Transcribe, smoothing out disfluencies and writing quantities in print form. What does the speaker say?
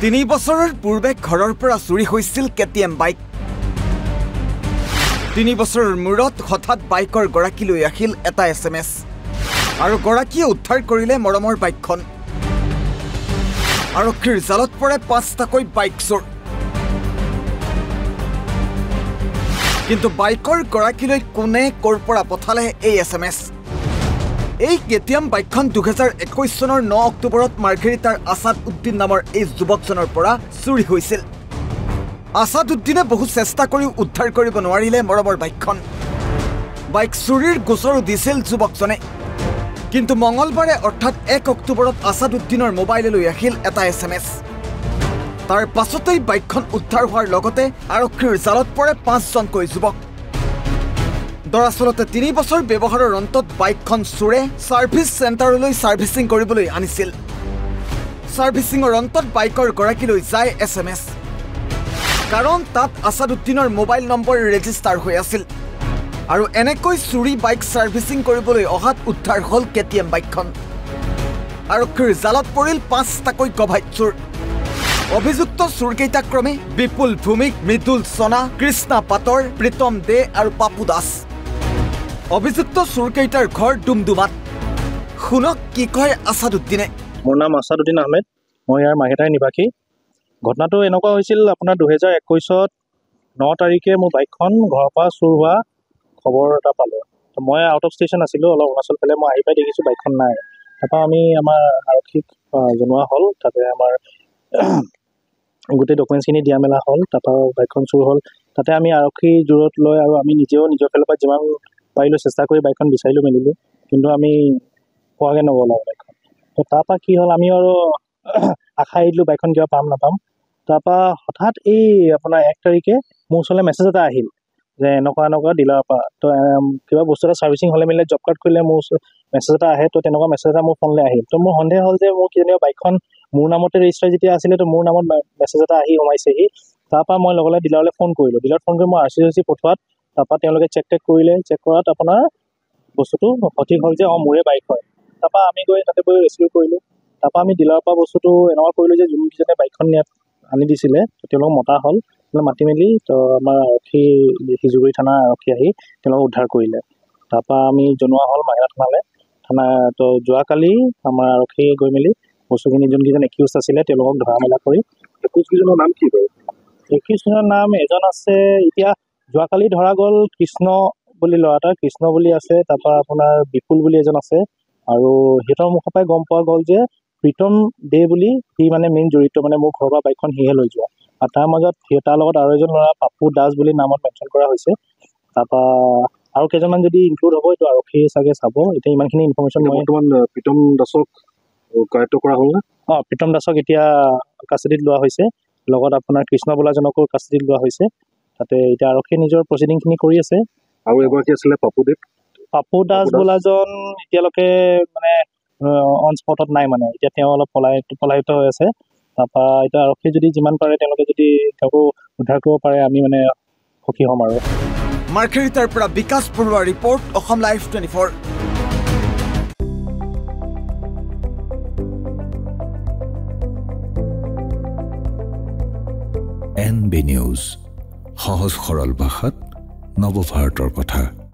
3 বছৰৰ পূৰ্বে ঘৰৰ পৰা চুৰি হৈছিল কেটিএম বাইক। 3 বছৰৰ মূৰত হঠাৎ বাইকৰ গৰাকীলৈ আহিল এটা SMS আৰু গৰাকীয়ে উদ্ধাৰ কৰিলে মৰমৰ বাইকখন। আৰক্ষীৰ জালত পৰে 5টাকৈ বাইক চোৰ। কিন্তু বাইকৰ গৰাকীলৈ কোনে ক'ৰ পৰা পঠালে এই SMS? এই কেটিএম বাইকখন 2021 চনৰ 9 অক্টোবৰত মাৰ্ঘেৰিটাৰ আছাদ উদ্দিন নামৰ এই যুৱকজনৰ পৰা চুৰি হৈছিল। আছাদ উদ্দিনে বহু চেষ্টা কৰিও উদ্ধাৰ কৰিব নোৱাৰিলে মৰমৰ বাইকখন। বাইক চুৰিৰ গোচৰো দিছিল যুৱকজনে। কিন্তু মঙলবাৰে অৰ্থাৎ 1 অক্টোবৰত আছাদ উদ্দিনৰ মোবাইললৈ আহিল এটা SMS। তাৰ পাছতেই বাইকখন উদ্ধাৰ হোৱাৰ লগতে আৰক্ষীৰ জালত পৰে 5জনকৈ যুৱক। দৰাচলতে 3 বছৰ ব্যৱহাৰৰ অন্তত বাইকখন চোৰে ছাৰ্ভিচ চেণ্টাৰলৈ ছাৰ্ভিচিং কৰিবলৈ আনিছিল। ছাৰ্ভিচিঙৰ অন্তত বাইকৰ গৰাকীলৈ যায় SMS, কাৰণ তাত আছাদ উদ্দিনৰ মোবাইল নম্বৰ ৰেজিষ্টাৰ হৈ আছিল। আৰু এনেকৈ চুৰি বাইক ছাৰ্ভিচিং কৰিবলৈ অহাত উদ্ধাৰ হ'ল কেটিএম বাইকখন। আৰক্ষীৰ জালত পৰিল 5টাকৈ গভাইত চোৰ। অভিযুক্ত চোৰকেইটা ক্ৰমে বিপুল ভূমিক, মৃদুল সোনা, কৃষ্ণা পাটৰ, প্ৰীতম দে আৰু পাপু দাস। অভিযুক্ত চোৰকেইটাৰ ঘৰ ডুমডুমাত। শুনক কি কয় আছাদ উদ্দিনে। মোৰ নাম আছাদ উদ্দিন আহমেদ, মই ইয়াৰ মাহেটাৰ নিবাসী। ঘটনাটো এনেকুৱা হৈছিল আপোনাৰ 2021 9 তাৰিখে মোৰ বাইকখন ঘৰৰ পৰা চুৰ হোৱা খবৰ এটা পালোঁ। মই আউট অফ ষ্টেচন আছিলোঁ, অলপ অৰুণাচল ফালে। মই আহি পাই দেখিছোঁ বাইকখন নাই। তাৰপৰা আমি আমাৰ আৰক্ষীক জনোৱা হ'ল, তাতে আমাৰ গোটেই ডকুমেণ্টছখিনি দিয়া মেলা হ'ল। তাৰপৰা বাইকখন চুৰ হ'ল। তাতে আমি আৰক্ষী জোৰত লৈ আৰু আমি নিজেও নিজৰ ফালৰ পৰা যিমান পাৰিলোঁ চেষ্টা কৰি বাইকখন বিচাৰিলোঁ মেলিলোঁ, কিন্তু আমি পোৱাগৈ নগ'ল আৰু বাইকখন। তো তাৰপৰা কি হ'ল, আমি আৰু আশা এৰিলোঁ বাইকখন কিবা পাম নাপাম। তাৰপৰা হঠাৎ এই আপোনাৰ 1 তাৰিখে মোৰ ওচৰলৈ মেছেজ এটা আহিল যে এনেকুৱা ডিলাৰৰ পৰা তো কিবা বস্তু এটা ছাৰ্ভিচিং হ'লে মেলিলে জব কাৰ্ড কৰিলে মোৰ মেছেজ এটা আহে। তো তেনেকুৱা মেছেজ এটা মোৰ ফোনলৈ আহিল। তো মোৰ সন্দেহ হ'ল যে মোৰ কিজানি বাইকখন মোৰ নামতে ৰেজিষ্টাৰ যেতিয়া আছিলে, তো মোৰ নামত মেছেজ এটা আহি সোমাইছেহি। তাৰপৰা মই লগে লগে ডিলাৰলৈ ফোন কৰিলোঁ। ডিলাৰত ফোন কৰি মই RC পঠোৱাত তাৰপৰা তেওঁলোকে চেক কৰিলে। চেক কৰাত আপোনাৰ বস্তুটো সঠিক হ'ল যে মোৰে বাইক হয়। তাৰপৰা আমি গৈ তাতে গৈ ৰেস্কিউ কৰিলোঁ। তাৰপৰা আমি ডিলাৰৰ পৰা বস্তুটো এনেকুৱা কৰিলোঁ যে যোনকেইজনে বাইকখন ইয়াত আনি দিছিলে তেওঁলোকক মতা হ'ল। মাতি মেলি তো আমাৰ আৰক্ষী সিজুগুৰি থানা আৰক্ষী আহি তেওঁলোকক উদ্ধাৰ কৰিলে। তাৰপৰা আমি জনোৱা হ'ল মাহেৰা থানা। তো যোৱাকালি আমাৰ আৰক্ষী গৈ মেলি বস্তুখিনি যোনকেইজন একিউজ আছিলে তেওঁলোকক ধৰা মেলা কৰি। একিউজকেইজনৰ নাম কি বাৰু? একিউজজনৰ নাম এজন আছে, এতিয়া যোৱাকালি ধৰা গ'ল কৃষ্ণ বুলি ল'ৰা এটা, কৃষ্ণ বুলি আছে। তাৰপৰা আপোনাৰ বিপুল বুলি এজন আছে। আৰু সিহঁতৰ মুখৰ পৰাই গম পোৱা গ'ল যে প্ৰীতম দে বুলি সি মানে মেইন জড়িত, মানে মোৰ ঘৰৰ পৰা বাইকখন সিহে লৈ যোৱা। আৰু তাৰ মাজত তাৰ লগত আৰু এজন ল'ৰা পাপু দাস বুলি নামত মেনশ্যন কৰা হৈছে। তাৰপৰা আৰু কেইজনমান যদি ইনক্লুড হ'ব এইটো আৰক্ষী চাগে চাব। এতিয়া ইমানখিনি ইনফৰ্মেশ্যন মই বৰ্তমান প্ৰীতম দাসক কাৰ্য কৰা হ'ল। প্ৰীতম দাসক এতিয়া কাষ্টাডিত লোৱা হৈছে, লগত আপোনাৰ কৃষ্ণ বোলাজনকো কাষ্টাডিত লোৱা হৈছে। তাতে এতিয়া আৰক্ষীয়ে নিজৰ প্ৰচিডিংখিনি কৰি আছে। আৰু এগৰাকী আছিলে পাপু দাস বোলাজন এতিয়ালৈকে মানে অন স্পটত নাই, মানে এতিয়া তেওঁ অলপ পলায়িত হৈ আছে। তাৰপৰা এতিয়া আৰক্ষী যদি যিমান পাৰে তেওঁলোকে যদি তেওঁকো উদ্ধাৰ কৰিব পাৰে আমি মানে সুখী হ'ম। আৰু মাৰ্ঘেৰিটাৰ পৰা Bikash Baruah report, Assam live 24। NB news, সহজ সৰল ভাষাত নৱভাৰতৰ কথা।